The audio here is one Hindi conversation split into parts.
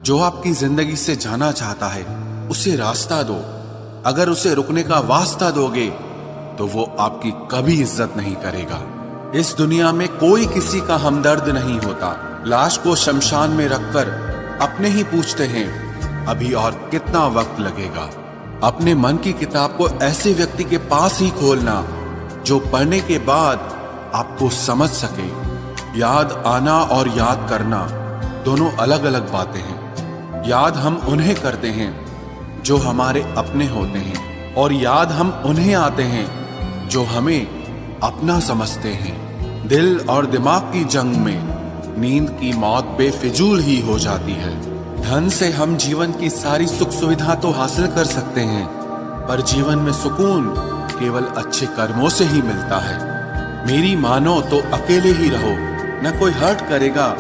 जो आपकी जिंदगी से जाना चाहता है उसे रास्ता दो। अगर उसे रुकने का वास्ता दोगे तो वो आपकी कभी इज्जत नहीं करेगा। इस दुनिया में कोई किसी का हमदर्द नहीं होता। लाश को शमशान में रखकर अपने ही पूछते हैं अभी और कितना वक्त लगेगा। अपने मन की किताब को ऐसे व्यक्ति के पास ही खोलना जो पढ़ने के बाद आपको समझ सके। याद आना और याद करना दोनों अलग अलग बातें हैं। याद हम उन्हें करते हैं जो हमारे अपने होते हैं और याद हम उन्हें आते हैं जो हमें अपना समझते हैं। दिल और दिमाग की जंग में नींद की मौत बेफिजूल ही हो जाती है। धन से हम जीवन की सारी सुख सुविधा तो हासिल कर सकते हैं, पर जीवन में सुकून केवल अच्छे कर्मों से ही मिलता है। मेरी मानो तो अकेले ही रहो, न कोई हर्ट करेगा,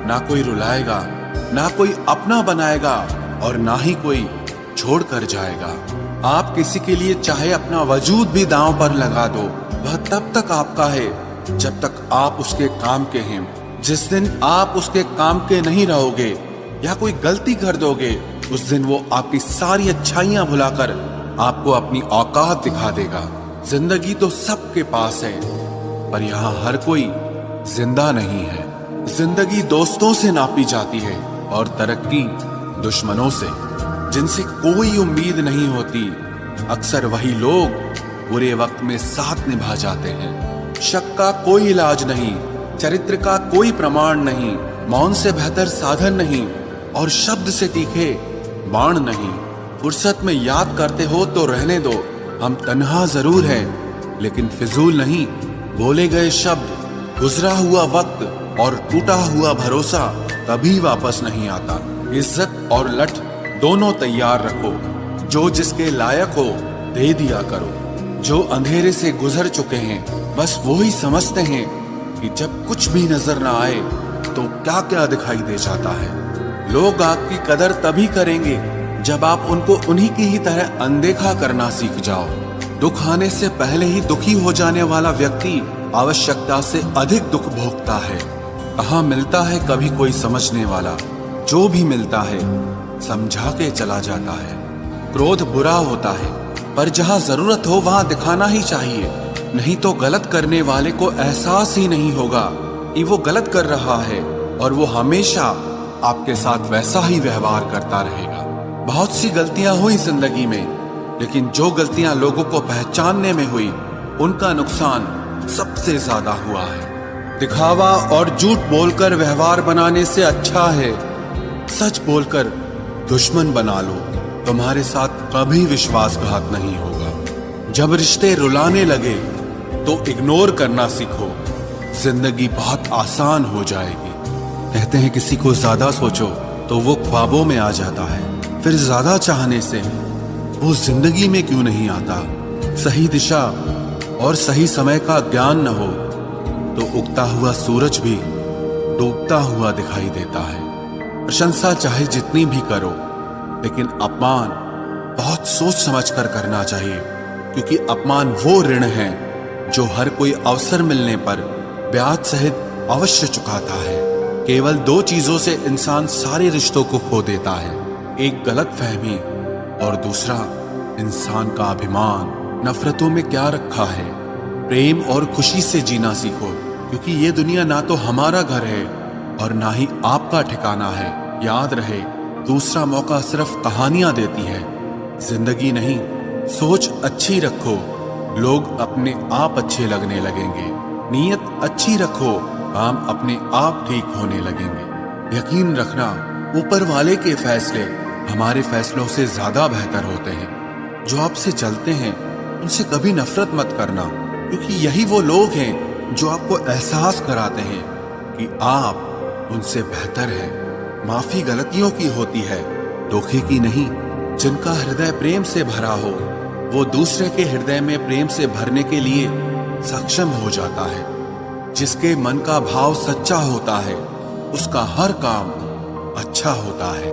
ना कोई रुलाएगा, ना कोई अपना बनाएगा और ना ही कोई छोड़ कर जाएगा। आप किसी के लिए चाहे अपना वजूद भी दांव पर लगा दो, वह तब तक आपका है जब तक आप उसके काम के हैं। जिस दिन आप उसके काम के नहीं रहोगे या कोई गलती कर दोगे, उस दिन वो आपकी सारी अच्छाइयां भुलाकर आपको अपनी औकात दिखा देगा। जिंदगी तो सबके पास है, पर यहाँ हर कोई जिंदा नहीं है। जिंदगी दोस्तों से नापी जाती है और तरक्की दुश्मनों से। जिनसे कोई उम्मीद नहीं होती, अक्सर वही लोग बुरे वक्त में साथ निभा जाते हैं। शक का कोई इलाज नहीं, चरित्र का कोई प्रमाण नहीं, मौन से बेहतर साधन नहीं और शब्द से तीखे बाण नहीं। फुर्सत में याद करते हो तो रहने दो, हम तन्हा जरूर हैं लेकिन फिजूल नहीं। बोले गए शब्द, गुजरा हुआ वक्त और टूटा हुआ भरोसा कभी वापस नहीं आता। इज्जत और लठ दोनों तैयार रखो, जो जिसके लायक हो दे दिया करो। जो अंधेरे से गुजर चुके हैं बस वो ही समझते हैं कि जब कुछ भी नजर ना आए तो क्या क्या दिखाई दे जाता है। लोग आपकी कदर तभी करेंगे जब आप उनको उन्हीं की ही तरह अनदेखा करना सीख जाओ। दुख आने से पहले ही दुखी हो जाने वाला व्यक्ति आवश्यकता से अधिक दुख भोगता है। कहाँ मिलता है कभी कोई समझने वाला, जो भी मिलता है समझा के चला जाता है। क्रोध बुरा होता है, पर जहाँ जरूरत हो वहाँ दिखाना ही चाहिए, नहीं तो गलत करने वाले को एहसास ही नहीं होगा कि वो गलत कर रहा है और वो हमेशा आपके साथ वैसा ही व्यवहार करता रहेगा। बहुत सी गलतियां हुई जिंदगी में, लेकिन जो गलतियां लोगों को पहचानने में हुई उनका नुकसान सबसे ज्यादा हुआ है। दिखावा और झूठ बोलकर व्यवहार बनाने से अच्छा है सच बोलकर दुश्मन बना लो। तुम्हारे साथ कभी विश्वासघात नहीं होगा। जब रिश्ते रुलाने लगे तो इग्नोर करना सीखो, जिंदगी बहुत आसान हो जाएगी। कहते हैं किसी को ज्यादा सोचो तो वो ख्वाबों में आ जाता है, फिर ज्यादा चाहने से वो जिंदगी में क्यों नहीं आता। सही दिशा और सही समय का ज्ञान न हो तो उगता हुआ सूरज भी डूबता हुआ दिखाई देता है। प्रशंसा चाहे जितनी भी करो, लेकिन अपमान बहुत सोच समझ कर करना चाहिए, क्योंकि अपमान वो ऋण है जो हर कोई अवसर मिलने पर ब्याज सहित अवश्य चुकाता है। केवल दो चीजों से इंसान सारे रिश्तों को खो देता है, एक गलतफहमी और दूसरा इंसान का अभिमान। नफरतों में क्या रखा है, प्रेम और खुशी से जीना सीखो, क्योंकि ये दुनिया ना तो हमारा घर है और ना ही आपका ठिकाना है। याद रहे, दूसरा मौका सिर्फ कहानियां देती है, जिंदगी नहीं। सोच अच्छी रखो, लोग अपने आप अच्छे लगने लगेंगे। नीयत अच्छी रखो, काम अपने आप ठीक होने लगेंगे। यकीन रखना, ऊपर वाले के फैसले हमारे फैसलों से ज्यादा बेहतर होते हैं। जो आपसे चलते हैं उनसे कभी नफरत मत करना, क्योंकि यही वो लोग हैं जो आपको एहसास कराते हैं कि आप उनसे बेहतर हैं। माफी गलतियों की होती है, धोखे की नहीं। जिनका हृदय प्रेम से भरा हो वो दूसरे के हृदय में प्रेम से भरने के लिए सक्षम हो जाता है। जिसके मन का भाव सच्चा होता है उसका हर काम अच्छा होता है।